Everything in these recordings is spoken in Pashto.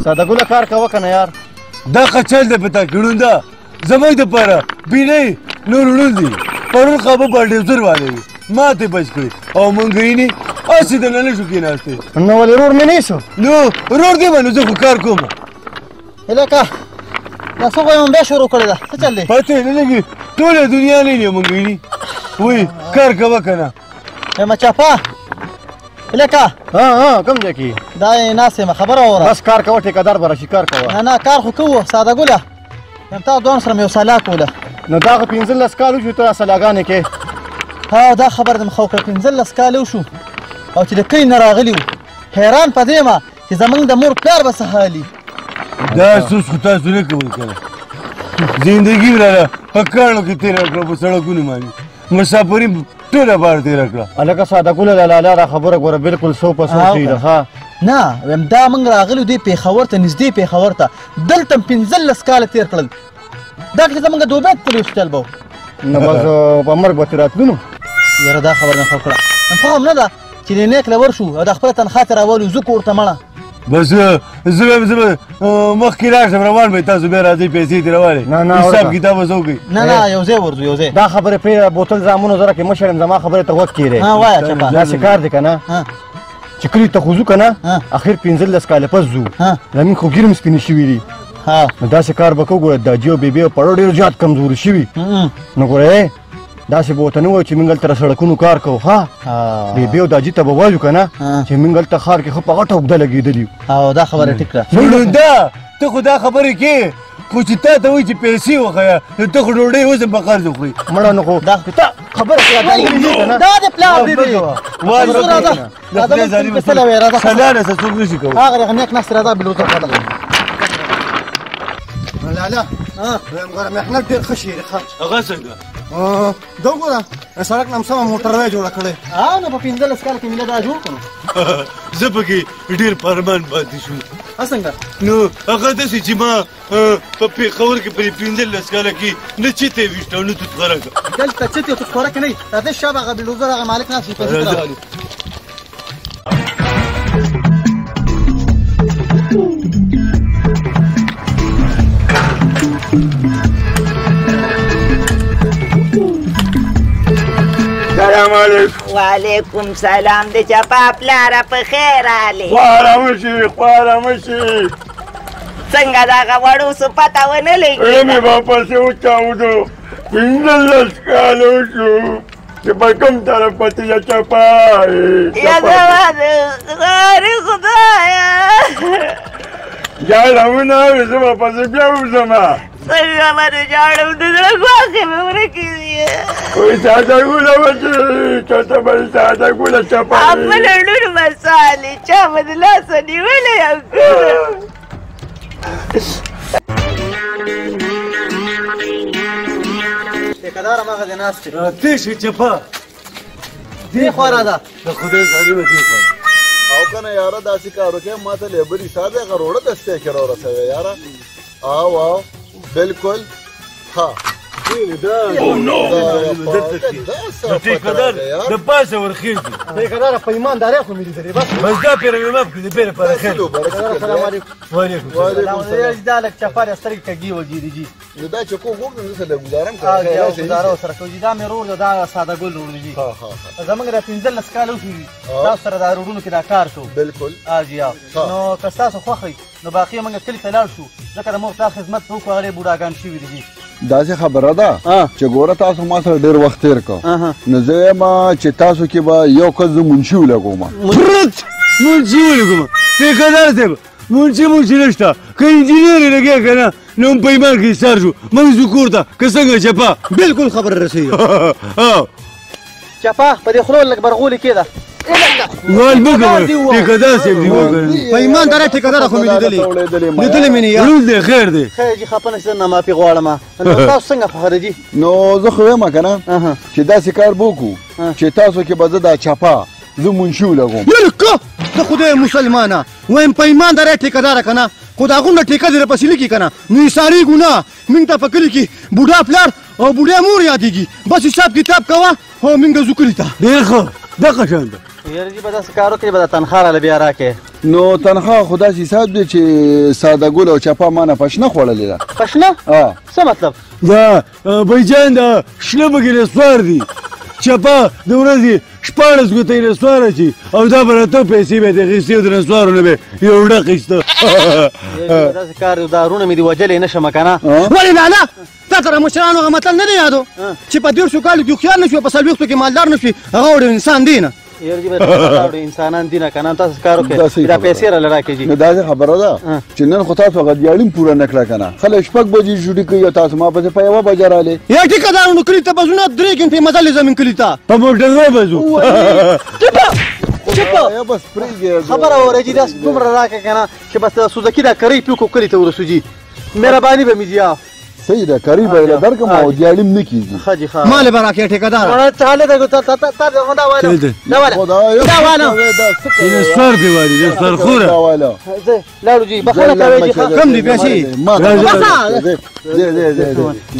ساده ګله کار کوه که نه یار دا خچل دی په تا کړونده زموږ دپاره بینۍ نور ړوند دي پرون خبه بلډوزر والی ما ته بچ کړي او منګیني هسې دننه نه شو کېناستې نو ولې ورور مې نه شو نو ورور دی به نو زه خو کار کوم هلکه دا څه غوایم بیا شروع کړې ده څه چل دی پته یې نه لګي ټوله دنیا نه دی منګیني وایي کار کوه که نه یم چاپه هلکه کوم ځای کې دا یې ناست یم خبره واوره بس کار کوه ټیکهدار به راشي کار کوه نه کار خو کوو ساده ګله یم تا دوان سره مې یو سلا کوله نو دا خو 15 کال وشو ته سلاګانې کې ها دا خبر دې مې خو کړه 15 کال وشو او چې د کلي نه راغلي وو حیران په دې یم چې زمونږ د مور پلار به څه حالي دا سوس خو تاسو نه کوئ که نه زندګي راله په کاڼو کې تېره کړه په سړکونو باندې مسافري ټوله بار تېره کړه هلکه ساده ګله لالا دا خبره ګوره بلکل 100% صحیح ده ها نه ویم دا موږ راغلي دې پېښور ته نږدې پېښور ته دلته م 15 کاله تېر کړل دا که زمونږ د اوبید پولې هوسپیټل به و نو بس په مرګ به ترې راتلو نو یاره دا خبره مې خو کړه فهم نه ده چې نیک له ورشو او د خپله تنخوا ترې راولو زه کور ته مړه بس زه به مخکې راشم روان به تاسو بیا راځئ پیسې ترې راوالئ حساب کتاب به څه وکړئ نه یو ځای ورځو یو ځای دا خبرې پرې بوتل زامنو زره کې مشر یم زما خبرې ته غوږ کېږدی وایه چپه داسې کار دی که نه چې کلي ته خو ځو که نه اخر 15 کاله پس ځو زمین خو ګیرم سپینې شوي دي نو داسې کار به کوو ګوره داجي او بیبي او پړو ډېر زیات کمزوري شوي نو ګوره داسې به ورته نه وایو چې موږ هلته سړکونو کار کوو ها بیبي او داجي ته به وایو که نه چې موږ هلته ښار کې ښه په غټه اوږده لګېدلي یو دا خبره ټیک کړه دا ته خو دا خبرې کې خو چې تا ته وایي چې پیسې وښیه نو ته خو ډوډۍ اوس هم په قرض وخورې مړه نو خو دا خبره دا د پلار دی دی سلا نه څه څوک نه شي کولی هغه نیک ناست راځه بلوتر خلک لالا ګوره محنت ډېر ښه شي هغه څنګه دا وګوره سړک نه هم سمه موټروی جوړه کړې نو په 15 کال کې مې دا جوړ کړو زه پکې ډېر فرمان پاتې شوم څنګه نو هغه داسې چې ما په پېښور کې په 15 کاله کې نه چیتې ویشته او نه توتخوره کړه دلته چیتې او توتخوره کې نه راځئ شابه هغه بلډوزر هغه مالک ناست وي پیسې ترې راولو سلام علیکم وعلیکم سلام د چپا پلاره په خیر راغلې خواره مشي خواره مشي څنګه دغه وړو څه پته ونه لګي مې واپس وچاودو 15 کاله وشو چې په کوم طرف پتې یا چپا یا غاري خدایا جاړمونه زه واپس بیا وځم څنګه باندې جاړم د زړه ګواښې مې ورکې دي وایي ساده ګوله وچې چاته به ساده ګوله چپا خپل لور مسالې چا به د لاسه نیولی یم ټیکهدار هماغه دی ناست دی تېشه چپا دې خوا راځه د خدای ظالمه دې خوا او کنه یاره داسې کار وکړې ما ته لیبري شته دی هغه روړه دستې کې راورسوې یاره او بالکل ها ټیکهدار د پاسه ورخېږي ټیکهداره په ایماندارۍ خو مې لیدلې بس دا پیره مې ماف کړي د پیره لپاره خیر السلام علیکم وعلیکم السلام دا لږ چپا دی سترګې کږي وګېري جي نو دا چې کوم وګورم زه سره ګزارم ګزاره ورسره کوي دا مې ورور دی دا ساده ګل ورور دی زموږ د 15 کاله وشوي تاسو سره دا روډونو کې دا کار کوو بالکل جی نو که ستاسو خوښ وي نو باقي موږ کلي ته لاړ شو ځکه د مور پلار خدمت به وکړو هغه بوډاګان شوي دي داسې خبره ده چې ګوره تاسو ما سره ډېر وخت تېر کړ نو زه یم چې تاسو کې به یو کس زه منشي ولګوم منشي ولګوم ټیکهدار صاحب منشي نشته که انجینر یې لګیا که نه نو هم په ایمان کې ایستار شو موږ ځو کور ته که څنګه چپا بالکل خبره رسېږي چپا په دې خوله لږ برغولې کېده وال مه کوه ټیکهدار صاحب دې وکړ په ایماندارۍ ټیکهداره خو مې لیدلې مې نه یار لوز دی خیر دی خیر جي خفه نه شي نه معافي غواړم نو تاسو څنګه خوښه دي نو زه خو یم که نه چې داسې کار به وکړو چې تاسو کې به زه دا چپا زه منشي ولګوم بلکه زه خدای مسلمانه وایم په ایماندارۍ ټیکهداره که نه خو د هغومره ټیکه دې راپسې لیکي که نه نو ایسارېږو نه موږ ته په کلي کې بوډا پلار او بوډۍ مور یادېږي بس حساب کتاب کوه او موږ ځو کلي ته ډېر ښه دغه شان ده یاره جي به داسې کار وکړې به د تنخوا راله بیا راکړې نو تنخواه خو داسې حساب دی چې ساده ګل او چپه ما نه پشنه خوړلې ده. پشنه؟ څه مطلب؟ دا بایجان دا شنه پکې نسوار دي، چپه د ورځې 14 ګوتې نسوار اچي او دا به راته پیسې به یې اخیستې او د نسوارو نه به یې یو ډک اخیسته. داسې کار دا وروڼه مې دې وجلی نه شمه که نه. ولې لالا تا ته د مشرانو هغه متل نه دی یادو چې په 150 کالو کې هوښیار نه شوي په 40 کې مالدار نه شوي هغه وړ انسان دی نه. یار جی به انسانان دي نه که نه تاسو کار وکړئ دا پیسې راله راکړئ جي. نو داسې خبره ده چې نن خو تاسو هغه دیاړي هم پوره نه کړه که نه. خلک 6 بجې ډیوټي کوي او تاسو ما پسې په 1 بجه رالې. یا ټیکه دا نو کلي ته بځو نه 3 ګنټې مزل یې زمین کلي ته په موټر نه بځو. یا بس پرېږدې خبره واورئ جي داسې دومره راکړه که نه چې بس سوزکي دا کرۍ پیو کو کلي ته ورسو جي. مهرباني به مې جي. صحیح ده کاري به یې له درکړم او دیاړي هم نه کېږي. ښه جي ښه. مالې به راکړې ټیکهداره چاله ده دا واله دا واله نسوار دی والي نسوار خوره لاړو جي بخښنه کوئ جي ښه. کم دي پیسې؟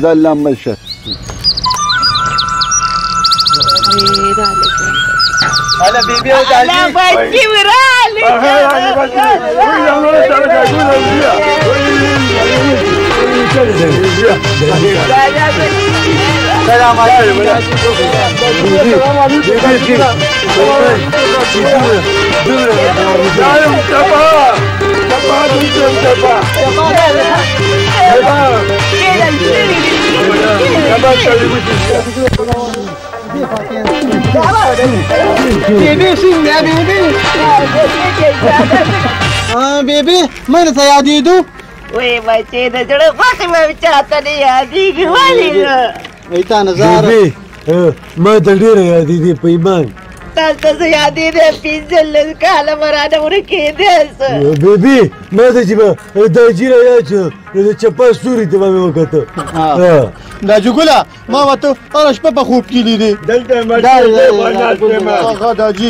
ځه لمبه شه. هلا بيبي وجعلي لا بجي ورالي سلام عليكم. بيبي فين يا بيبي؟ بيبي مين سياديدو؟ وي بچي د جړه وخت مې چاته نه یادېږي ولې ایتا نظر بيبي ما ته ډېره یادېږي په ایمان. تاسو ته یادېږي 15 کاله مرانه ورکېدې بيبي ما ته چې به دا جیره یاد شو نو د چپه ستوري ته به مې وکته. دا جګوله ما ورته هره شپه په خوب کې لیدې. دلته مشهور دا جي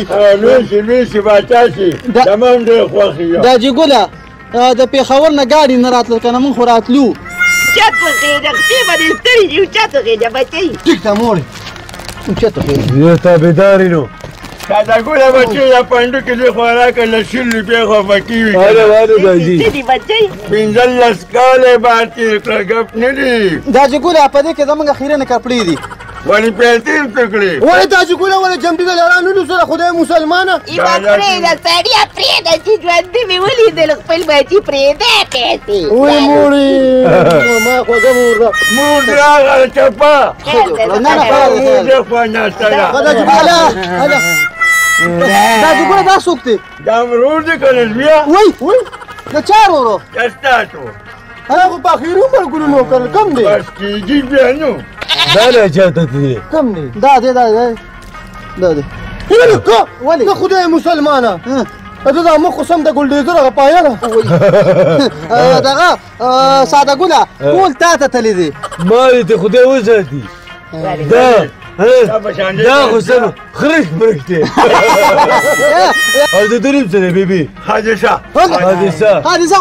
لوښي باچا شي تمام ډېر خوښ یم. دا جګوله د پېښور نه ګاډي نه راتلل که نه موږ خو راتلو. چت وخېده خپې باندې ستړي یو چت وخېده بچی ټیک ده مورې چت وخېده زه تابعدار یم نو سادهګله بچی دا پنډو کې دې خوراک له 100 روپۍ خو پکې وي. هله داجي ستړي بچی 15 کاله بعد تېر کړه ګپ نه دي. دا جګوله په دې کې زموږ خیرنه کپړې دي. ولې پیسې پکړې ولې دا جګوله ولې جنبي د لرانو نو سره خدای مسلمانه ایبا پرېږده سړیه پرېږده چې ژوندي مې ولیدل خپل بچي پرېږده پیسې وای مورې ما خوږه مور ده مور راغله چپه دا جګوله دا څوک دی؟ دا ورور دی که بیا وای د چا ورور؟ دا ستاسو هغه خو په اخري عمر ګلو نوکر کم دی؟ بس کېږي بیا نو دا لا چاته دی کم دی؟ دا دی ولې د خدای مسلمانه دا دا مخ خو سم د ګلډیزر هغه پایه ده دغه ساده ګله ټول تا ته تللی دی. ما دې ته خدای وساتي دا خو سم خرش برک دی او د دریم څه دی بېبي؟ حادثه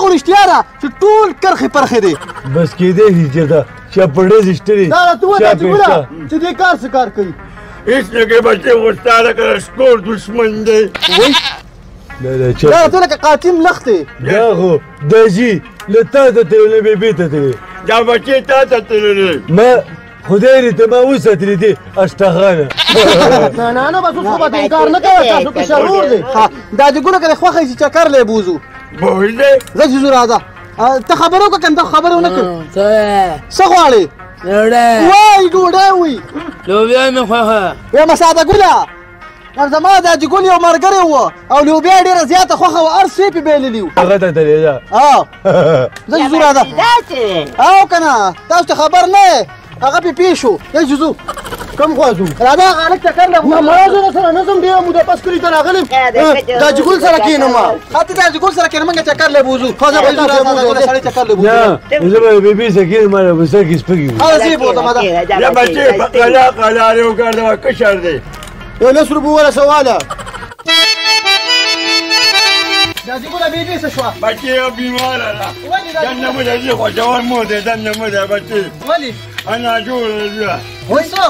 خو رښتیا ده چې ټول کرښې پرخې دی. بس کېدی شي چې دا چاپړې زیشتري دا راته ووایه جګوله چې دې کار څه کار کوي؟ هېڅ نه کوي بچې خو ستا لکه سکور دشمن دی. دا راته لکه قاتم لخت دی. دا خو دا جي له تا ته تللی بېبي ته تللی دا بچې تا ته تللی ما خدای دې ته ما وساتلی دی اشتخانه. نه بس اوس خو به انکار نه کوه تاسو کې شرور دی. دا جګوله که دې خوښه شي چکر لی بوځو بوځې زه چې ځو راځه ته خبره وکړه که ته خبره ونه کړې څه غواړې؟ وای ډوډۍ وي لوبیا مې خوښه وایم ساده ګله زما دا جګون یو ملګری و او لوبیا یې ډېره زیاته خوښه وه هر څه یې پې بایللي وو. هغه ته تللی ده زه چې ځو راځه او که نه تاسو ته خبر نه یې هغه پې پېښ شو یا چې ځو کم خوا ځو راځه هغه هلک چکر له ما زه درسره نه ځم ډېره موده پس کلي ته راغلم دا جګول سره کښېنم ته دا جګول سره کښېنم موږ چکر لی بوځو ښه زه به ځو راځه سړی چکر لی بوځو زه به بېبي سره کښېنم ما له به سر کې سپږې وي هغه زه یې بوځم یا بچې په قلار یې وګرځوه کشر دی یو 10 روپو ولا سواله دا جګوله بېبي څه شوه؟ بچې یو بیماره ده دننه مو ده زه خوښول مو دی دننه مو ده بچې ولې؟ انا جوړه ده وایي څه؟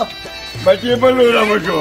بچې بل وره مو شو